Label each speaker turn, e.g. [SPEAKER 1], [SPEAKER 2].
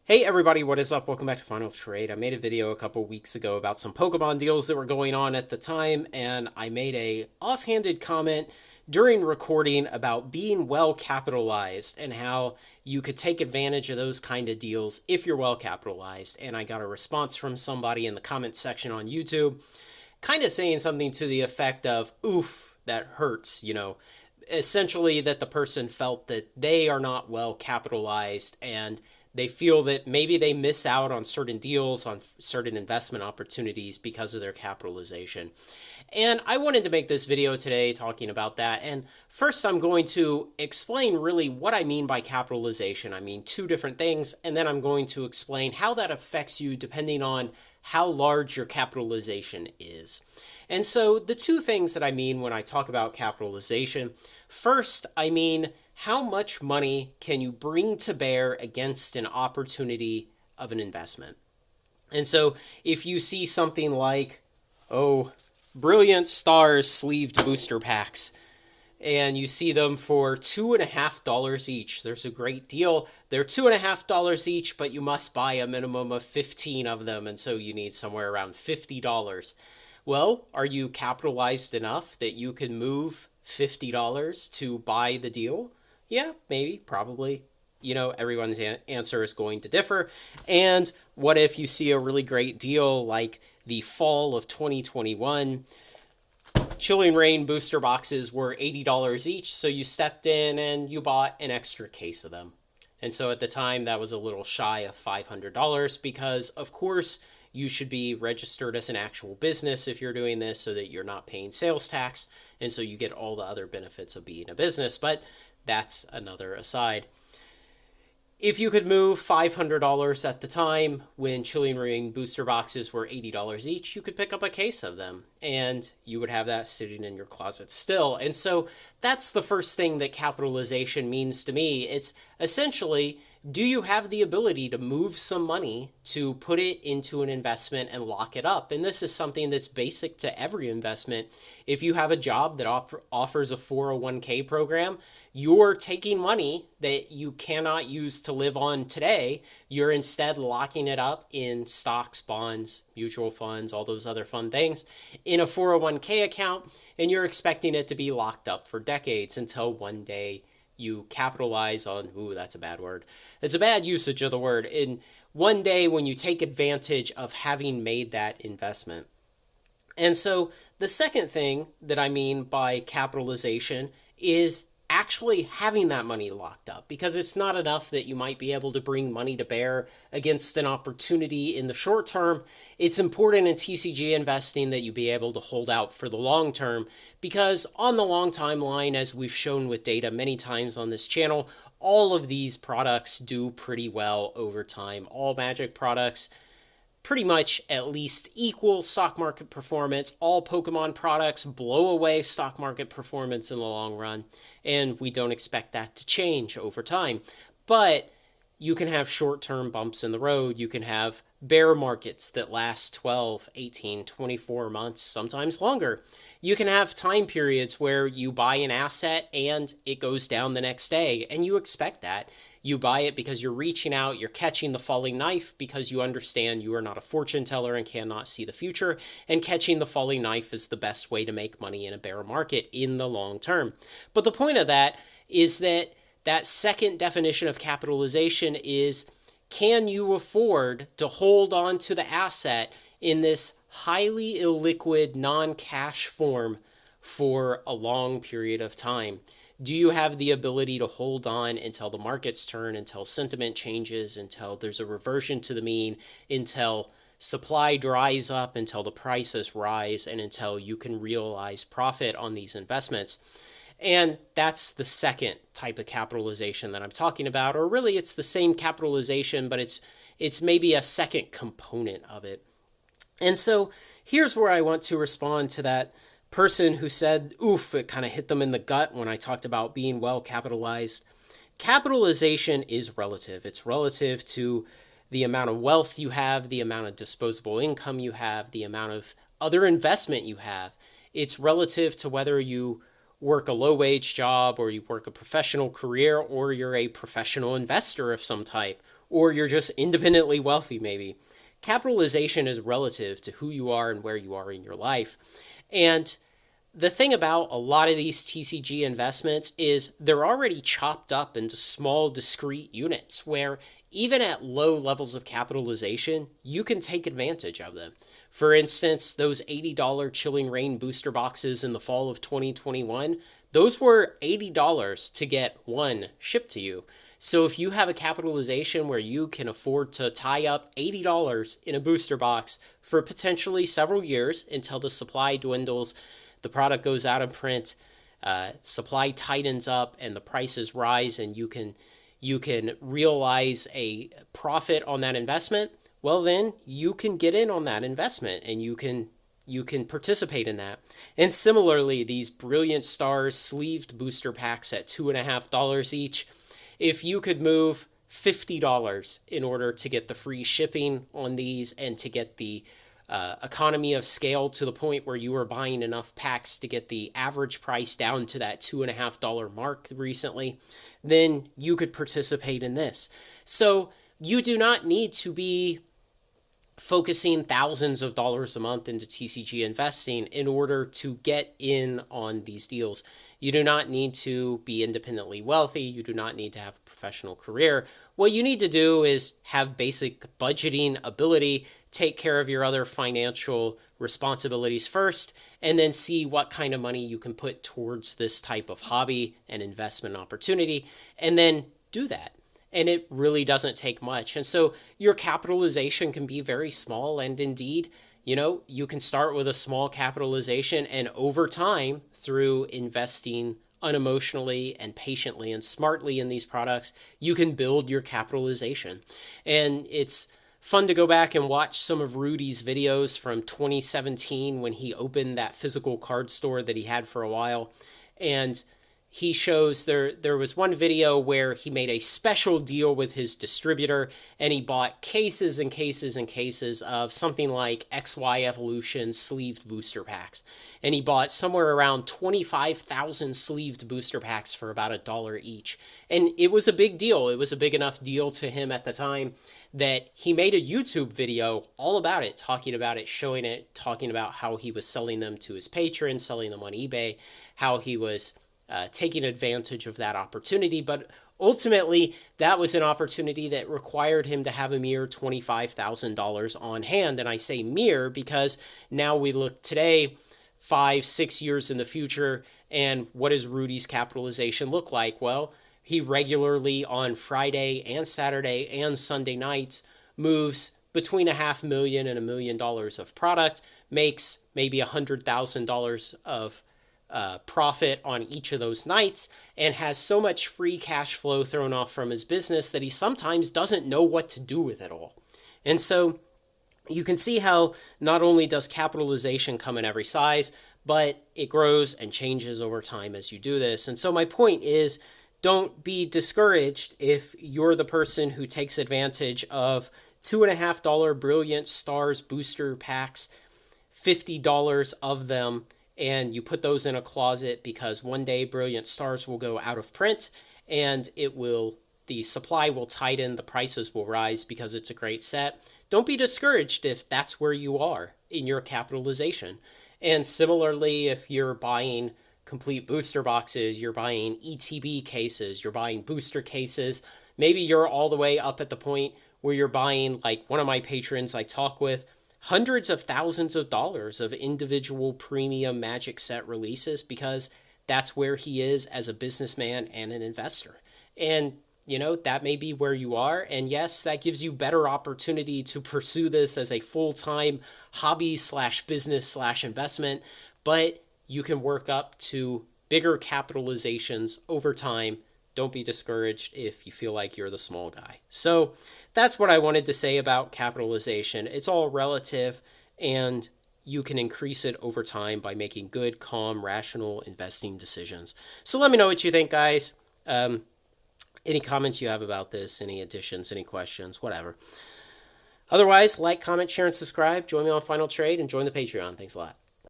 [SPEAKER 1] Hey everybody, what is up? Welcome back to Final Trade. I made a video a couple weeks ago about some Pokemon deals that were going on at the time, and I made a offhanded comment during recording about being well capitalized and how you could take advantage of those kind of deals if you're well capitalized. And I got a response from somebody in the comment section on YouTube kind of saying something to the effect of, oof, that hurts, essentially that the person felt that they are not well capitalized and they feel that maybe they miss out on certain deals, on certain investment opportunities because of their capitalization. And I wanted to make this video today talking about that. And first, I'm going to explain really what I mean by capitalization. I mean two different things, and then I'm going to explain how that affects you depending on how large your capitalization is. And so, the two things that I mean when I talk about capitalization, first, I mean how much money can you bring to bear against an opportunity of an investment? And so if you see something like, oh, Brilliant Stars sleeved booster packs, and you see them for $2.50 each, there's a great deal. They're $2.50 each, but you must buy a minimum of 15 of them, and so you need somewhere around $50. Well, are you capitalized enough that you can move $50 to buy the deal? Yeah, maybe, probably. Everyone's answer is going to differ. And what if you see a really great deal like the fall of 2021? Chilling Reign booster boxes were $80 each, so you stepped in and you bought an extra case of them. And so at the time, that was a little shy of $500 because, of course, you should be registered as an actual business if you're doing this so that you're not paying sales tax. And so you get all the other benefits of being a business. But that's another aside. If you could move $500 at the time when Chilling Reign booster boxes were $80 each, you could pick up a case of them and you would have that sitting in your closet still. And so that's the first thing that capitalization means to me. It's essentially, do you have the ability to move some money to put it into an investment and lock it up? And this is something that's basic to every investment. If you have a job that offers a 401k program, you're taking money that you cannot use to live on today. You're instead locking it up in stocks, bonds, mutual funds, all those other fun things in a 401k account, and you're expecting it to be locked up for decades until one day you capitalize on, ooh, that's a bad word. It's a bad usage of the word. In one day when you take advantage of having made that investment. And so the second thing that I mean by capitalization is actually having that money locked up, because it's not enough that you might be able to bring money to bear against an opportunity in the short term. It's important in TCG investing that you be able to hold out for the long term, because on the long timeline, as we've shown with data many times on this channel, all of these products do pretty well over time. All Magic products pretty much at least equal stock market performance. All Pokemon products blow away stock market performance in the long run, and we don't expect that to change over time. But you can have short-term bumps in the road. You can have bear markets that last 12, 18, 24 months, sometimes longer. You can have time periods where you buy an asset and it goes down the next day, and you expect that. You buy it because you're reaching out, you're catching the falling knife because you understand you are not a fortune teller and cannot see the future, and catching the falling knife is the best way to make money in a bear market in the long term. But the point of that is that that second definition of capitalization is, can you afford to hold on to the asset in this highly illiquid, non-cash form for a long period of time? Do you have the ability to hold on until the markets turn, until sentiment changes, until there's a reversion to the mean, until supply dries up, until the prices rise, and until you can realize profit on these investments? And that's the second type of capitalization that I'm talking about, or really it's the same capitalization, but it's maybe a second component of it. And so here's where I want to respond to that person who said, oof, it kind of hit them in the gut when I talked about being well capitalized. Capitalization is relative. It's relative to the amount of wealth you have, the amount of disposable income you have, the amount of other investment you have. It's relative to whether you work a low-wage job or you work a professional career or you're a professional investor of some type or you're just independently wealthy, maybe. Capitalization is relative to who you are and where you are in your life. And the thing about a lot of these TCG investments is they're already chopped up into small, discrete units where even at low levels of capitalization, you can take advantage of them. For instance, those $80 Chilling Reign booster boxes in the fall of 2021, those were $80 to get one shipped to you. So if you have a capitalization where you can afford to tie up $80 in a booster box for potentially several years until the supply dwindles, the product goes out of print, supply tightens up, and the prices rise, and you can realize a profit on that investment, well then you can get in on that investment and you can participate in that. And similarly, these Brilliant Stars sleeved booster packs at $2.50 each, if you could move $50 in order to get the free shipping on these and to get the economy of scale to the point where you were buying enough packs to get the average price down to that $2.50 mark recently, then you could participate in this. So you do not need to be focusing thousands of dollars a month into TCG investing in order to get in on these deals. You do not need to be independently wealthy. You do not need to have a professional career. What you need to do is have basic budgeting ability, take care of your other financial responsibilities first, and then see what kind of money you can put towards this type of hobby and investment opportunity, and then do that. And it really doesn't take much. And so your capitalization can be very small. And indeed, you can start with a small capitalization, and over time, through investing unemotionally and patiently and smartly in these products, you can build your capitalization. And it's fun to go back and watch some of Rudy's videos from 2017 when he opened that physical card store that he had for a while. And he shows there was one video where he made a special deal with his distributor, and he bought cases and cases and cases of something like XY Evolution sleeved booster packs. And he bought somewhere around 25,000 sleeved booster packs for about $1 each. And it was a big deal. It was a big enough deal to him at the time that he made a YouTube video all about it, talking about it, showing it, talking about how he was selling them to his patrons, selling them on eBay, how he was taking advantage of that opportunity. But ultimately, that was an opportunity that required him to have a mere $25,000 on hand. And I say mere because now we look today, 5-6 years in the future, and what does Rudy's capitalization look like? Well, he regularly on Friday and Saturday and Sunday nights moves between $500,000 and $1 million of product, makes maybe $100,000 of profit on each of those nights, and has so much free cash flow thrown off from his business that he sometimes doesn't know what to do with it all. And so you can see how not only does capitalization come in every size, but it grows and changes over time as you do this. And so my point is, don't be discouraged if you're the person who takes advantage of $2.50 Brilliant Stars booster packs, $50 of them, and you put those in a closet because one day Brilliant Stars will go out of print, and the supply will tighten, the prices will rise because it's a great set. Don't be discouraged if that's where you are in your capitalization. And similarly, if you're buying complete booster boxes, you're buying ETB cases, you're buying booster cases, maybe you're all the way up at the point where you're buying, like one of my patrons I talk with, hundreds of thousands of dollars of individual premium Magic set releases, because that's where he is as a businessman and an investor. And that may be where you are. And yes, that gives you better opportunity to pursue this as a full-time hobby/business/investment, but you can work up to bigger capitalizations over time. Don't be discouraged if you feel like you're the small guy. So that's what I wanted to say about capitalization. It's all relative, and you can increase it over time by making good, calm, rational investing decisions. So let me know what you think, guys. Any comments you have about this, any additions, any questions, whatever. Otherwise, like, comment, share, and subscribe. Join me on Final Trade and join the Patreon. Thanks a lot.